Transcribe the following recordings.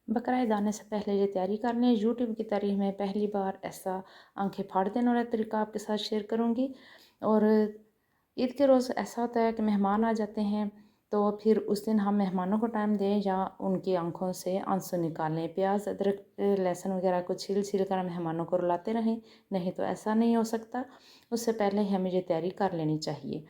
बकरा ईद आने से पहले ये तैयारी कर लें। यूट्यूब की तारीख में पहली बार ऐसा आंखें फाड़ देने वाला तरीका आपके साथ शेयर करूँगी। और ईद के रोज़ ऐसा होता है कि मेहमान आ जाते हैं, तो फिर उस दिन हम मेहमानों को टाइम दें या उनकी आंखों से आंसू निकालें। प्याज, अदरक, लहसुन वगैरह को छील कर मेहमानों को रुलाते रहें, नहीं तो ऐसा नहीं हो सकता। उससे पहले हमें ये तैयारी कर लेनी चाहिए।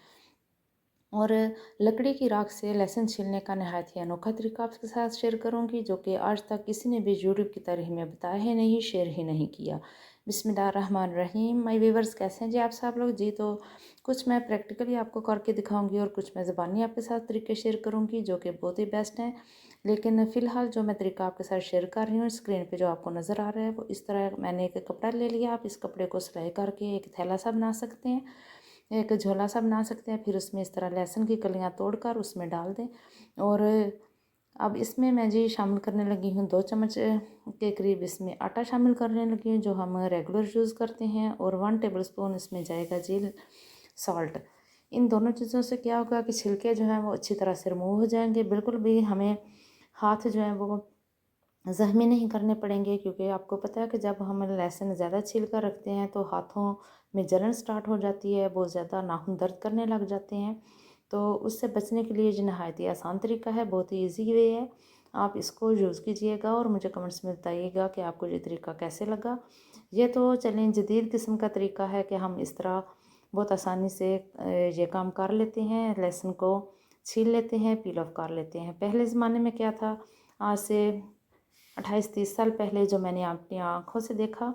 और लकड़ी की राख से लहसुन छीलने का नहायत ही अनोखा तरीका आपके साथ शेयर करूंगी, जो कि आज तक किसी ने भी यूट्यूब की तारीख में बताया ही नहीं, शेयर ही नहीं किया। बिस्मिल्लाहिर्रहमानिर्रहीम। माय व्यूवर्स, कैसे हैं जी आप सब लोग जी? तो कुछ मैं प्रैक्टिकली आपको करके दिखाऊंगी और कुछ मैं ज़बानी आपके साथ तरीके शेयर करूंगी, जो कि बहुत ही बेस्ट हैं। लेकिन फ़िलहाल जो मैं तरीका आपके साथ शेयर कर रही हूँ, स्क्रीन पे जो आपको नज़र आ रहा है वो इस तरह। मैंने एक कपड़ा ले लिया। आप इस कपड़े को सिलाई करके एक थैला सा बना सकते हैं, एक झोला सा बना सकते हैं। फिर उसमें इस तरह लहसुन की कलियां तोड़कर उसमें डाल दें। और अब इसमें मैं जी शामिल करने लगी हूँ 2 चम्मच के करीब इसमें आटा शामिल करने लगी हूँ, जो हम रेगुलर यूज़ करते हैं। और 1 टेबल स्पून इसमें जाएगा जी सॉल्ट। इन दोनों चीज़ों से क्या होगा कि छिलके जो हैं वो अच्छी तरह से रिमूव हो जाएंगे। बिल्कुल भी हमें हाथ जो है वो ज़ख्मी नहीं करने पड़ेंगे, क्योंकि आपको पता है कि जब हम लहसुन ज़्यादा छील कर रखते हैं तो हाथों में जलन स्टार्ट हो जाती है, बहुत ज़्यादा नाखून दर्द करने लग जाते हैं। तो उससे बचने के लिए ये नहायत ही आसान तरीका है, बहुत ही ईजी वे है। आप इसको यूज़ कीजिएगा और मुझे कमेंट्स में बताइएगा कि आपको ये तरीका कैसे लगा। ये तो चलें जदीद किस्म का तरीका है कि हम इस तरह बहुत आसानी से ये काम कर लेते हैं। लहसुन को छील लेते हैं, पील ऑफ कर लेते हैं। पहले ज़माने में क्या था, आज से 28-30 साल पहले जो मैंने अपनी आँखों से देखा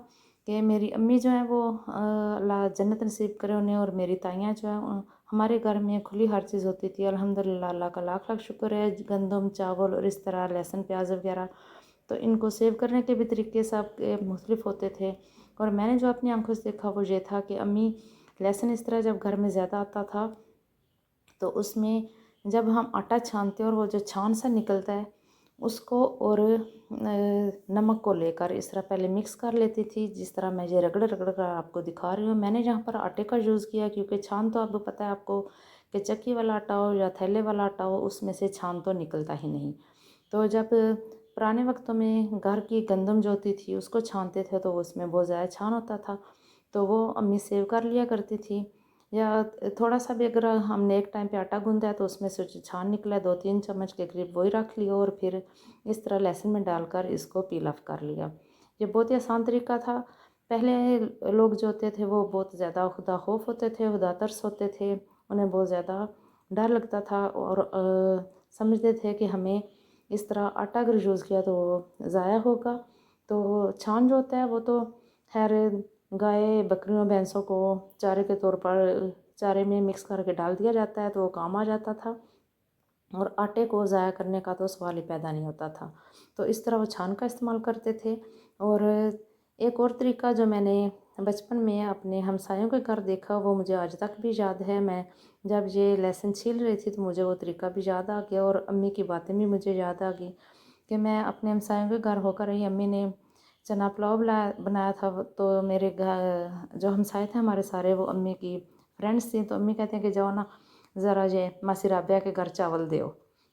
कि मेरी अम्मी जो है वो अल्लाह जन्नत नसीब करे उन्हें, और मेरी ताइयाँ जो है हमारे घर में खुली हर चीज़ होती थी अल्हम्दुलिल्लाह। अल्लाह का लाख लाख शुक्र है। गंदम, चावल और इस तरह लहसुन, प्याज वगैरह, तो इनको सेव करने के भी तरीके सब मुख्तलिफ होते थे। और मैंने जो अपनी आंखों से देखा वो ये था कि अम्मी लहसुन इस तरह जब घर में ज़्यादा आता था तो उसमें जब हम आटा छानते हैं और वो जो छान सा निकलता है उसको, और नमक को लेकर इस तरह पहले मिक्स कर लेती थी, जिस तरह मैं ये रगड़ रगड़ कर आपको दिखा रही हूँ। मैंने यहाँ पर आटे का यूज़ किया, क्योंकि छान तो आपको पता है आपको कि चक्की वाला आटा हो या थैले वाला आटा हो, उसमें से छान तो निकलता ही नहीं। तो जब पुराने वक्तों में घर की गंदम जो होती थी उसको छानते थे तो उसमें बहुत ज़्यादा छान होता था, तो वो अम्मी सेव कर लिया करती थी। या थोड़ा सा भी अगर हमने एक टाइम पे आटा गूंदा है तो उसमें से जो छान निकला है 2-3 चम्मच के करीब वही रख लिया, और फिर इस तरह लहसुन में डालकर इसको पील ऑफ कर लिया। ये बहुत ही आसान तरीका था। पहले लोग जो होते थे वो बहुत ज़्यादा खुदा खौफ होते थे, खुदा तरस होते थे, उन्हें बहुत ज़्यादा डर लगता था और समझते थे कि हमें इस तरह आटा अगर यूज़ किया तो वो ज़ाया होगा। तो छान जो होता है वो तो खैर गाय, बकरियों, भैंसों को चारे के तौर पर चारे में मिक्स करके डाल दिया जाता है तो वो काम आ जाता था, और आटे को ज़ाया करने का तो सवाल ही पैदा नहीं होता था। तो इस तरह वो छान का इस्तेमाल करते थे। और एक और तरीका जो मैंने बचपन में अपने हमसायों के घर देखा वो मुझे आज तक भी याद है। मैं जब ये लहसुन छील रही थी तो मुझे वो तरीका भी याद आ गया, और अम्मी की बातें भी मुझे याद आ गई कि मैं अपने हमसायों के घर होकर रही। अम्मी ने चना पुलाव बनाया था, तो मेरे घर जो हमसाए थे हमारे सारे वो अम्मी की फ्रेंड्स थी। तो अम्मी कहते हैं कि जाओ ना ज़रा ये मासी राबिया के घर चावल दो।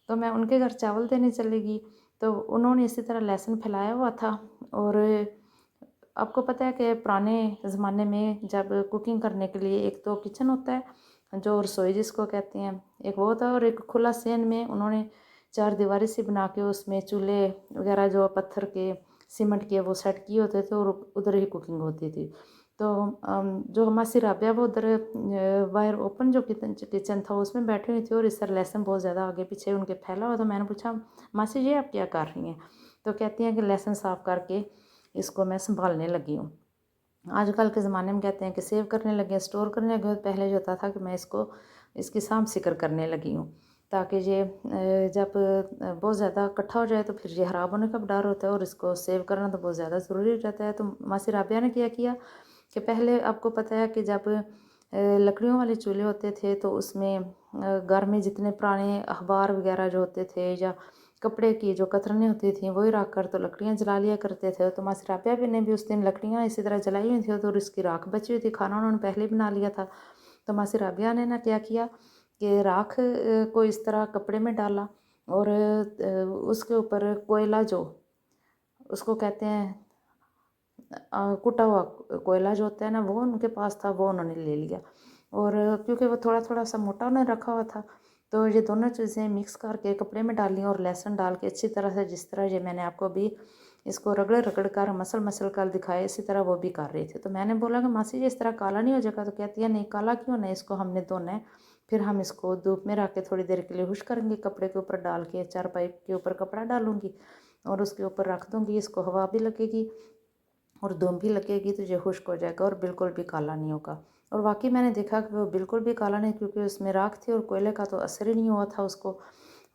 तो मैं उनके घर चावल देने चली गई, तो उन्होंने इसी तरह लहसुन फैलाया हुआ था। और आपको पता है कि पुराने ज़माने में जब कुकिंग करने के लिए एक तो किचन होता है जो रसोई जिसको कहते हैं, एक वो होता है, और एक खुला सेन में उन्होंने चार दीवारी सी बना के उसमें चूल्हे वगैरह जो पत्थर के, सीमेंट के, वो सेट किए होते थे और उधर ही कुकिंग होती थी। तो जो हमारी राबिया वो उधर बाहर ओपन जो किचन था उसमें बैठी हुई थी, और इस तरह लहसुन बहुत ज़्यादा आगे पीछे उनके फैला हुआ। तो मैंने पूछा, मासी जी आप क्या कर रही हैं? तो कहती हैं कि लहसुन साफ़ करके इसको मैं संभालने लगी हूँ। आजकल के ज़माने में कहते हैं कि सेव करने लगे हैं, स्टोर करने लगे हैं। पहले जो होता था कि मैं इसको इसकी साँप सिकर करने लगी हूँ, ताकि ये जब बहुत ज़्यादा इकट्ठा हो जाए तो फिर ये ख़राब होने का भी डर होता है, और इसको सेव करना तो बहुत ज़्यादा ज़रूरी हो जाता है। तो मासी राबिया ने क्या किया कि पहले आपको पता है कि जब लकड़ियों वाले चूल्हे होते थे तो उसमें घर में जितने पुराने अखबार वगैरह जो होते थे या कपड़े की जो कतरनें होती थी वही रख कर तो लकड़ियाँ जला लिया करते थे। तो मासी राबिया भी ने भी उस दिन लकड़ियाँ इसी तरह जलाई हुई थी, तो उसकी राख बची हुई थी। खाना उन्होंने पहले ही बना लिया था। तो मासी राबिया ने ना क्या किया कि राख को इस तरह कपड़े में डाला, और उसके ऊपर कोयला जो उसको कहते हैं कुटा हुआ कोयला जो होता है ना, वो उनके पास था, वो उन्होंने ले लिया। और क्योंकि वो थोड़ा थोड़ा सा मोटा उन्होंने रखा हुआ था, तो ये दोनों चीज़ें मिक्स करके कपड़े में डाली और लहसुन डाल के अच्छी तरह से, जिस तरह ये मैंने आपको अभी इसको रगड़ रगड़ कर मसल मसल कर दिखाया, इसी तरह वो भी कर रही थी। तो मैंने बोला कि मासी जी इस तरह काला नहीं हो जाएगा? तो कहती है नहीं, काला क्यों नहीं, इसको हमने धोना है, फिर हम इसको धूप में रख के थोड़ी देर के लिए हुश करेंगे, कपड़े के ऊपर डाल के, चारपाई के ऊपर कपड़ा डालूंगी और उसके ऊपर रख दूँगी, इसको हवा भी लगेगी और धूप भी लगेगी, तो ये खुश्क हो जाएगा और बिल्कुल भी काला नहीं होगा। और वाकई मैंने देखा कि वो बिल्कुल भी काला नहीं, क्योंकि उसमें राख थी और कोयले का तो असर ही नहीं हुआ था उसको।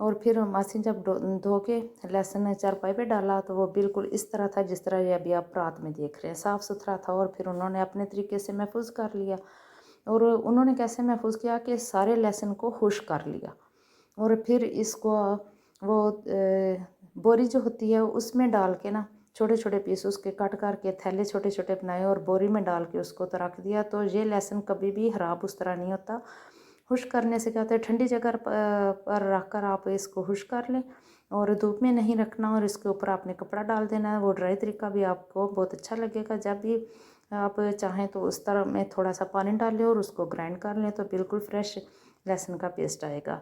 और फिर मासी जब धो के लहसुन चारपाई पे डाला, तो वो बिल्कुल इस तरह था जिस तरह ये अभी आप रात में देख रहे हैं, साफ़ सुथरा था। और फिर उन्होंने अपने तरीके से महफूज कर लिया। और उन्होंने कैसे महफूज किया कि सारे लहसुन को खुश्क कर लिया और फिर इसको वो बोरी जो होती है उसमें डाल के ना, छोटे छोटे पीस उसके कट करके थैले छोटे छोटे बनाए और बोरी में डाल के उसको तो रख दिया। तो ये लहसुन कभी भी ख़राब उस तरह नहीं होता। खुश्क करने से क्या होता है, ठंडी जगह पर रख कर आप इसको खुश्क कर लें और धूप में नहीं रखना, और इसके ऊपर आपने कपड़ा डाल देना है। वो ड्राई तरीका भी आपको बहुत अच्छा लगेगा। जब भी आप चाहें तो उस तरह में थोड़ा सा पानी डाल लें और उसको ग्राइंड कर लें, तो बिल्कुल फ्रेश लहसुन का पेस्ट आएगा।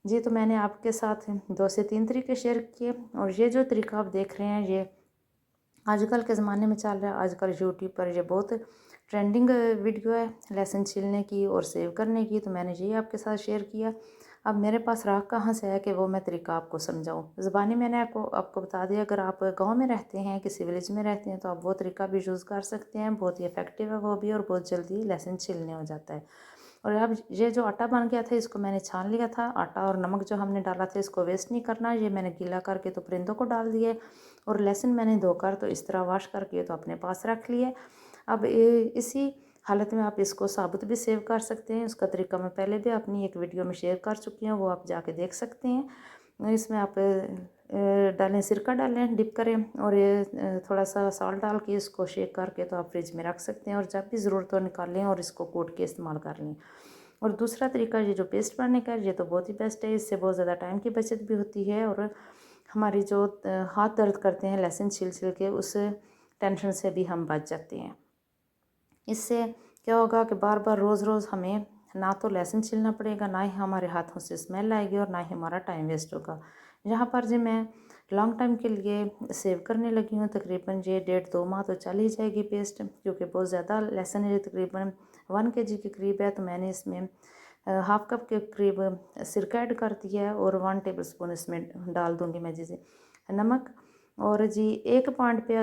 जी, तो मैंने आपके साथ 2 से 3 तरीके शेयर किए, और ये जो तरीका आप देख रहे हैं ये आजकल के ज़माने में चल रहा है। आजकल यूट्यूब पर ये बहुत ट्रेंडिंग वीडियो है लहसुन छीलने की और सेव करने की, तो मैंने ये आपके साथ शेयर किया। अब मेरे पास राख कहाँ से है कि वो मैं तरीका आपको समझाऊँ। ज़बानी मैंने आपको बता दिया। अगर आप गांव में रहते हैं, किसी विलेज में रहते हैं, तो आप वो तरीका भी यूज़ कर सकते हैं। बहुत ही इफ़ेक्टिव है वो भी, और बहुत जल्दी लहसुन छीलने हो जाता है। और अब ये जो आटा बन गया था, इसको मैंने छान लिया था। आटा और नमक जो हमने डाला था, इसको वेस्ट नहीं करना। ये मैंने गीला करके तो परिंदों को डाल दिए, और लहसुन मैंने धोकर तो इस तरह वॉश करके तो अपने पास रख लिए। अब इसी हालत में आप इसको साबुत भी सेव कर सकते हैं। उसका तरीका मैं पहले भी अपनी एक वीडियो में शेयर कर चुकी हूँ, वो आप जाके देख सकते हैं। इसमें आप डालें, सिरका डालें, डिप करें, और ये थोड़ा सा सॉल्ट डाल के इसको शेक करके तो आप फ्रिज में रख सकते हैं, और जब भी ज़रूरत हो निकालें और इसको कूट के इस्तेमाल कर लें। और दूसरा तरीका ये जो पेस्ट बनाने का है, ये तो बहुत ही बेस्ट है। इससे बहुत ज़्यादा टाइम की बचत भी होती है, और हमारी जो हाथ दर्द करते हैं लहसुन छील छील के, उस टेंशन से भी हम बच जाते हैं। इससे क्या होगा कि बार बार रोज़ रोज़ हमें ना तो लहसुन छीलना पड़ेगा, ना ही हमारे हाथों से स्मेल आएगी, और ना ही हमारा टाइम वेस्ट होगा। यहाँ पर जी मैं लॉन्ग टाइम के लिए सेव करने लगी हूँ। तकरीबन ये 1.5-2 माह तो चल ही जाएगी पेस्ट, क्योंकि बहुत ज़्यादा लहसुन है। तकरीबन 1 kg के करीब है, तो मैंने इसमें हाफ कप के करीब सिरका ऐड कर दिया है, और 1 टेबल स्पून इसमें डाल दूँगी मैं जैसे नमक। और जी एक पॉइंट पे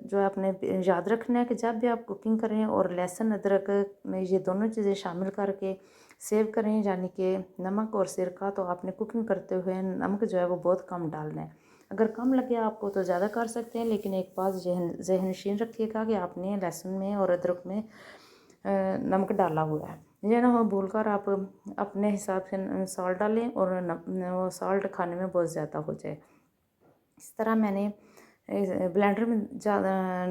जो है आपने याद रखना है कि जब भी आप कुकिंग करें और लहसुन अदरक में ये दोनों चीज़ें शामिल करके सेव करें, यानी कि नमक और सिरका, तो आपने कुकिंग करते हुए नमक जो है वो बहुत कम डालना है। अगर कम लगे आपको तो ज़्यादा कर सकते हैं, लेकिन एक बात ज़हन नशीन रखिएगा कि आपने लहसुन में और अदरक में नमक डाला हुआ है। ये ना हो भूल कर आप अपने हिसाब से सॉल्ट डालें और वो सॉल्ट खाने में बहुत ज़्यादा हो जाए। इस तरह मैंने ब्लेंडर में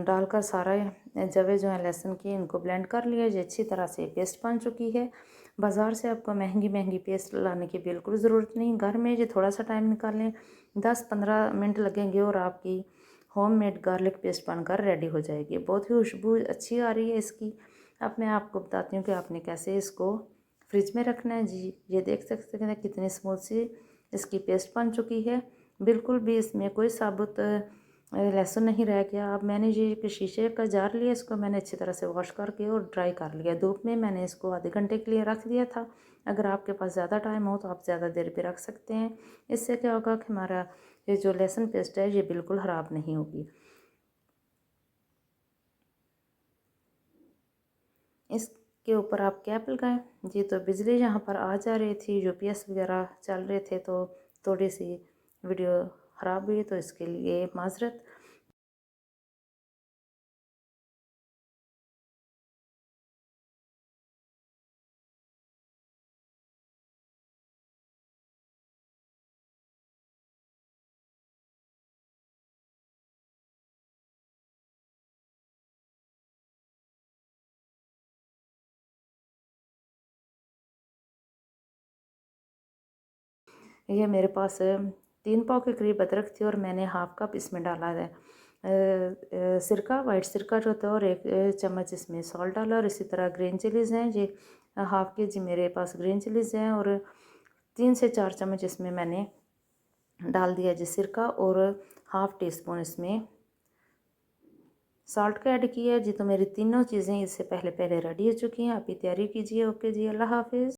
डालकर सारा जवे जो है लहसुन की, इनको ब्लेंड कर लिया। ये अच्छी तरह से पेस्ट बन चुकी है। बाज़ार से आपको महंगी महंगी पेस्ट लाने की बिल्कुल ज़रूरत नहीं। घर में ये थोड़ा सा टाइम निकालें, 10-15 मिनट लगेंगे, और आपकी होममेड गार्लिक पेस्ट बनकर रेडी हो जाएगी। बहुत ही खुशबू अच्छी आ रही है इसकी। अब मैं आपको बताती हूँ कि आपने कैसे इसको फ्रिज में रखना है। जी, ये देख सकते हैं कितनी स्मूथ सी इसकी पेस्ट बन चुकी है। बिल्कुल भी इसमें कोई साबुत लहसुन नहीं रह गया। अब मैंने ये एक शीशे का जार लिया, इसको मैंने अच्छी तरह से वॉश करके और ड्राई कर लिया। धूप में मैंने इसको आधे घंटे के लिए रख दिया था। अगर आपके पास ज़्यादा टाइम हो तो आप ज़्यादा देर भी रख सकते हैं। इससे क्या होगा कि हमारा ये जो लहसुन पेस्ट है ये बिल्कुल ख़राब नहीं होगी। इसके ऊपर आप कैप लगाएं। जी, तो बिजली यहाँ पर आ जा रही थी, यूपीएस वगैरह चल रहे थे, तो थोड़ी सी वीडियो ख़राब हुई, तो इसके लिए माजरत। ये मेरे पास 3 पाव के करीब अदरक थी, और मैंने हाफ कप इसमें डाला है सिरका, वाइट सिरका जो होता है, और 1 चम्मच इसमें सॉल्ट डाला। और इसी तरह ग्रीन चिलीज़ हैं, ये हाफ़ के जी मेरे पास ग्रीन चिलीज़ हैं, और 3 से 4 चम्मच इसमें मैंने डाल दिया जी सिरका, और हाफ़ टी स्पून इसमें सॉल्ट का ऐड किया जी। तो मेरी तीनों चीज़ें इससे पहले रेडी हो चुकी हैं। आप भी तैयारी कीजिए। ओके जी, अल्लाह हाफ़िज़।